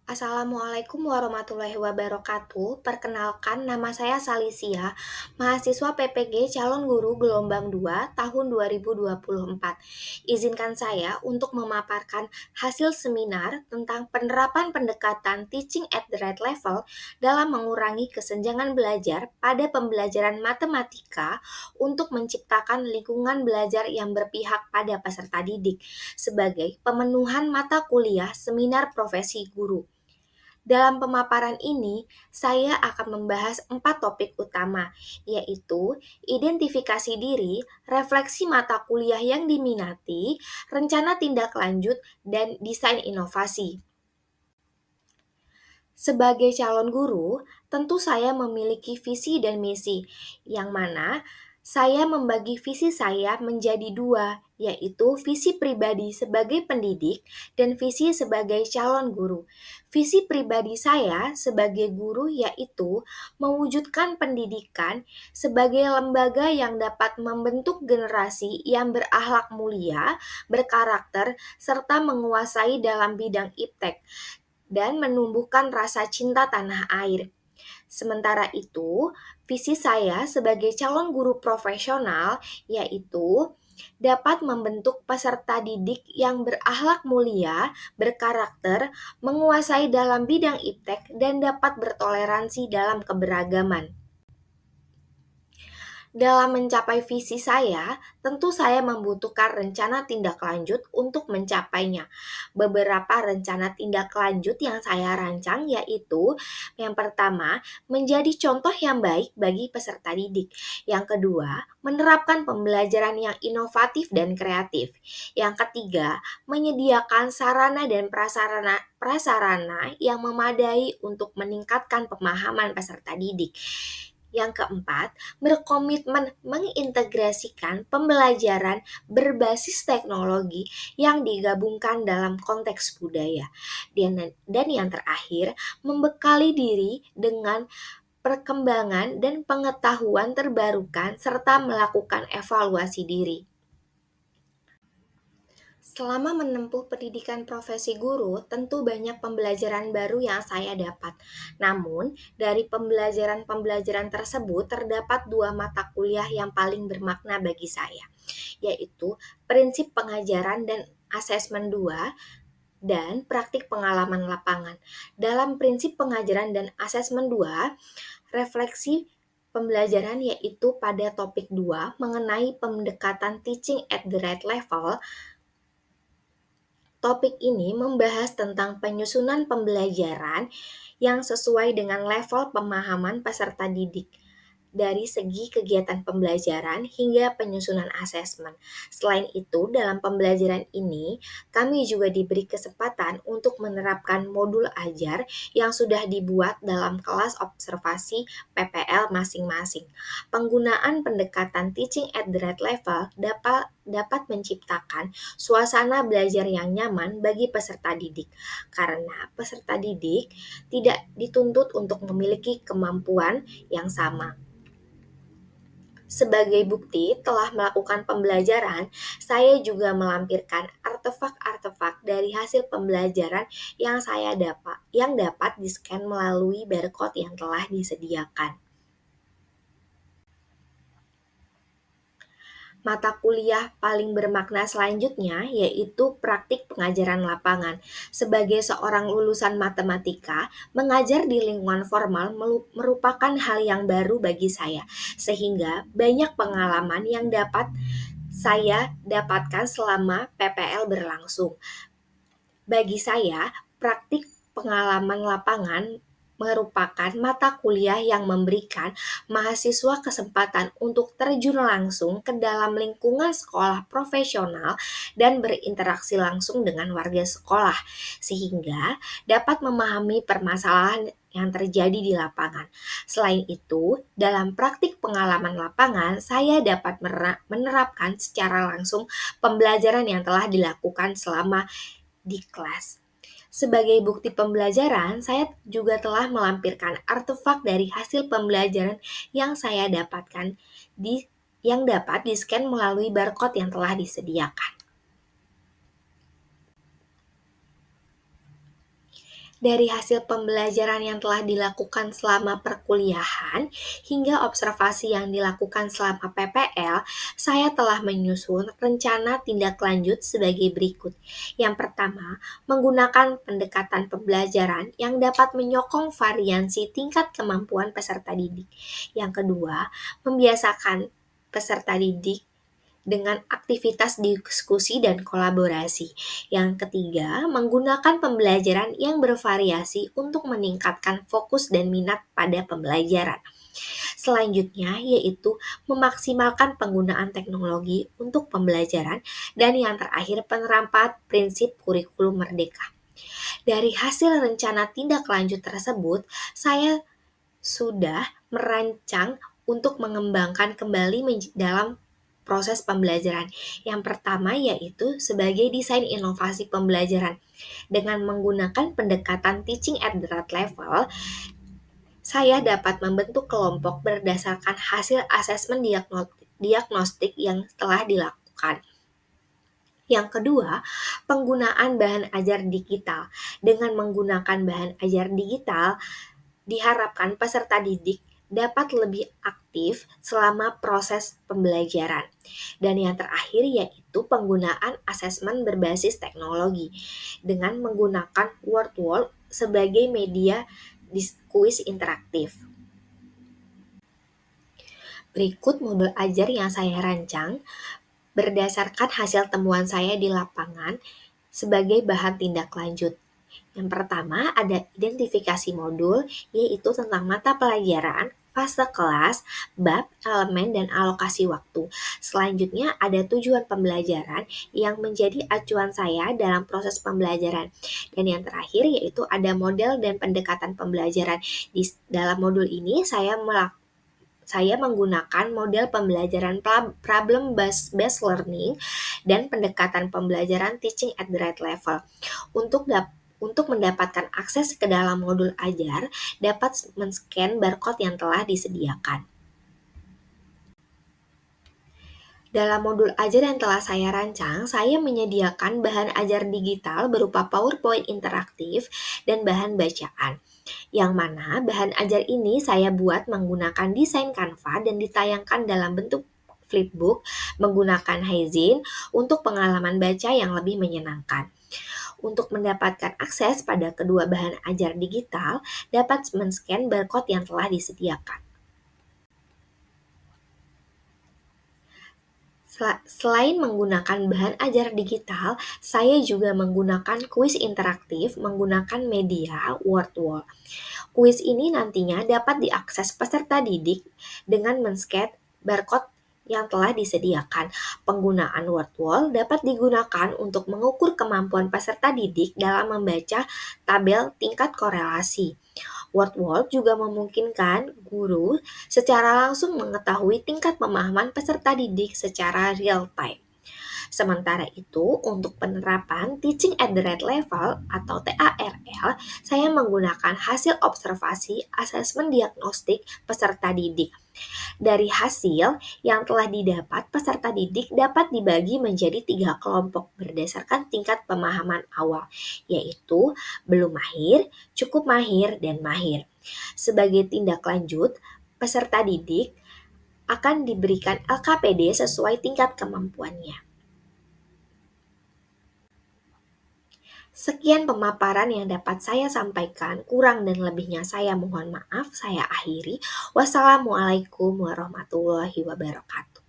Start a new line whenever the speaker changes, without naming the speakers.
Assalamualaikum warahmatullahi wabarakatuh. Perkenalkan, nama saya Salisia, mahasiswa PPG Calon Guru Gelombang 2 tahun 2024. Izinkan saya untuk memaparkan hasil seminar tentang penerapan pendekatan teaching at the right level dalam mengurangi kesenjangan belajar pada pembelajaran matematika untuk menciptakan lingkungan belajar yang berpihak pada peserta didik sebagai pemenuhan mata kuliah seminar profesi guru. Dalam pemaparan ini, saya akan membahas 4 topik utama, yaitu identifikasi diri, refleksi mata kuliah yang diminati, rencana tindak lanjut, dan desain inovasi. Sebagai calon guru, tentu saya memiliki visi dan misi, yang mana saya membagi visi saya menjadi dua, yaitu visi pribadi sebagai pendidik dan visi sebagai calon guru. Visi pribadi saya sebagai guru yaitu mewujudkan pendidikan sebagai lembaga yang dapat membentuk generasi yang berakhlak mulia, berkarakter, serta menguasai dalam bidang iptek dan menumbuhkan rasa cinta tanah air. Sementara itu, visi saya sebagai calon guru profesional yaitu dapat membentuk peserta didik yang berakhlak mulia, berkarakter, menguasai dalam bidang iptek, dan dapat bertoleransi dalam keberagaman. Dalam mencapai visi saya, tentu saya membutuhkan rencana tindak lanjut untuk mencapainya. Beberapa rencana tindak lanjut yang saya rancang yaitu yang pertama, menjadi contoh yang baik bagi peserta didik. Yang kedua, menerapkan pembelajaran yang inovatif dan kreatif. Yang ketiga, menyediakan sarana dan prasarana yang memadai untuk meningkatkan pemahaman peserta didik. Yang keempat, berkomitmen mengintegrasikan pembelajaran berbasis teknologi yang digabungkan dalam konteks budaya. Dan yang terakhir, membekali diri dengan perkembangan dan pengetahuan terbarukan serta melakukan evaluasi diri. Selama menempuh pendidikan profesi guru, tentu banyak pembelajaran baru yang saya dapat. Namun, dari pembelajaran-pembelajaran tersebut terdapat 2 mata kuliah yang paling bermakna bagi saya, yaitu prinsip pengajaran dan asesmen 2 dan praktik pengalaman lapangan. Dalam prinsip pengajaran dan asesmen 2, refleksi pembelajaran yaitu pada topik 2 mengenai pendekatan teaching at the right level. Topik ini membahas tentang penyusunan pembelajaran yang sesuai dengan level pemahaman peserta didik dari segi kegiatan pembelajaran hingga penyusunan asesmen. Selain itu, dalam pembelajaran ini, kami juga diberi kesempatan untuk menerapkan modul ajar yang sudah dibuat dalam kelas observasi PPL masing-masing. Penggunaan pendekatan teaching at the right level dapat menciptakan suasana belajar yang nyaman bagi peserta didik, karena peserta didik tidak dituntut untuk memiliki kemampuan yang sama. Sebagai bukti telah melakukan pembelajaran, saya juga melampirkan artefak-artefak dari hasil pembelajaran yang dapat di-scan melalui barcode yang telah disediakan. Mata kuliah paling bermakna selanjutnya yaitu praktik pengajaran lapangan. Sebagai seorang lulusan matematika, mengajar di lingkungan formal merupakan hal yang baru bagi saya, sehingga banyak pengalaman yang dapat saya dapatkan selama PPL berlangsung. Bagi saya, praktik pengalaman lapangan merupakan mata kuliah yang memberikan mahasiswa kesempatan untuk terjun langsung ke dalam lingkungan sekolah profesional dan berinteraksi langsung dengan warga sekolah, sehingga dapat memahami permasalahan yang terjadi di lapangan. Selain itu, dalam praktik pengalaman lapangan, saya dapat menerapkan secara langsung pembelajaran yang telah dilakukan selama di kelas. Sebagai bukti pembelajaran, saya juga telah melampirkan artefak dari hasil pembelajaran yang saya dapatkan yang dapat di-scan melalui barcode yang telah disediakan. Dari hasil pembelajaran yang telah dilakukan selama perkuliahan hingga observasi yang dilakukan selama PPL, saya telah menyusun rencana tindak lanjut sebagai berikut. Yang pertama, menggunakan pendekatan pembelajaran yang dapat menyokong variansi tingkat kemampuan peserta didik. Yang kedua, membiasakan peserta didik dengan aktivitas diskusi dan kolaborasi. Yang ketiga, menggunakan pembelajaran yang bervariasi untuk meningkatkan fokus dan minat pada pembelajaran. Selanjutnya, yaitu memaksimalkan penggunaan teknologi untuk pembelajaran, dan yang terakhir, penerapan prinsip kurikulum merdeka. Dari hasil rencana tindak lanjut tersebut, saya sudah merancang untuk mengembangkan kembali dalam proses pembelajaran. Yang pertama yaitu sebagai desain inovasi pembelajaran. Dengan menggunakan pendekatan teaching at the right level, saya dapat membentuk kelompok berdasarkan hasil asesmen diagnostik yang telah dilakukan. Yang kedua, penggunaan bahan ajar digital. Dengan menggunakan bahan ajar digital, diharapkan peserta didik dapat lebih aktif selama proses pembelajaran. Dan yang terakhir yaitu penggunaan asesmen berbasis teknologi dengan menggunakan word wall sebagai media kuis interaktif. Berikut modul ajar yang saya rancang berdasarkan hasil temuan saya di lapangan sebagai bahan tindak lanjut. Yang pertama ada identifikasi modul, yaitu tentang mata pelajaran, fase kelas, bab, elemen, dan alokasi waktu. Selanjutnya ada tujuan pembelajaran yang menjadi acuan saya dalam proses pembelajaran. Dan yang terakhir yaitu ada model dan pendekatan pembelajaran. Di dalam modul ini saya menggunakan model pembelajaran problem based learning dan pendekatan pembelajaran teaching at the right level. Untuk mendapatkan akses ke dalam modul ajar, dapat men-scan barcode yang telah disediakan. Dalam modul ajar yang telah saya rancang, saya menyediakan bahan ajar digital berupa PowerPoint interaktif dan bahan bacaan. Yang mana bahan ajar ini saya buat menggunakan desain Canva dan ditayangkan dalam bentuk flipbook menggunakan Haizen untuk pengalaman baca yang lebih menyenangkan. Untuk mendapatkan akses pada kedua bahan ajar digital, dapat men-scan barcode yang telah disediakan. Selain menggunakan bahan ajar digital, saya juga menggunakan kuis interaktif menggunakan media word wall. Kuis ini nantinya dapat diakses peserta didik dengan men-scan barcode yang telah disediakan. Penggunaan word wall dapat digunakan untuk mengukur kemampuan peserta didik dalam membaca tabel tingkat korelasi. Word wall juga memungkinkan guru secara langsung mengetahui tingkat pemahaman peserta didik secara real time. Sementara itu, untuk penerapan Teaching at the Right Level atau TARL, saya menggunakan hasil observasi asesmen diagnostik peserta didik. Dari hasil yang telah didapat, peserta didik dapat dibagi menjadi 3 kelompok berdasarkan tingkat pemahaman awal, yaitu belum mahir, cukup mahir, dan mahir. Sebagai tindak lanjut, peserta didik akan diberikan LKPD sesuai tingkat kemampuannya. Sekian pemaparan yang dapat saya sampaikan, kurang dan lebihnya saya mohon maaf, saya akhiri. Wassalamualaikum warahmatullahi wabarakatuh.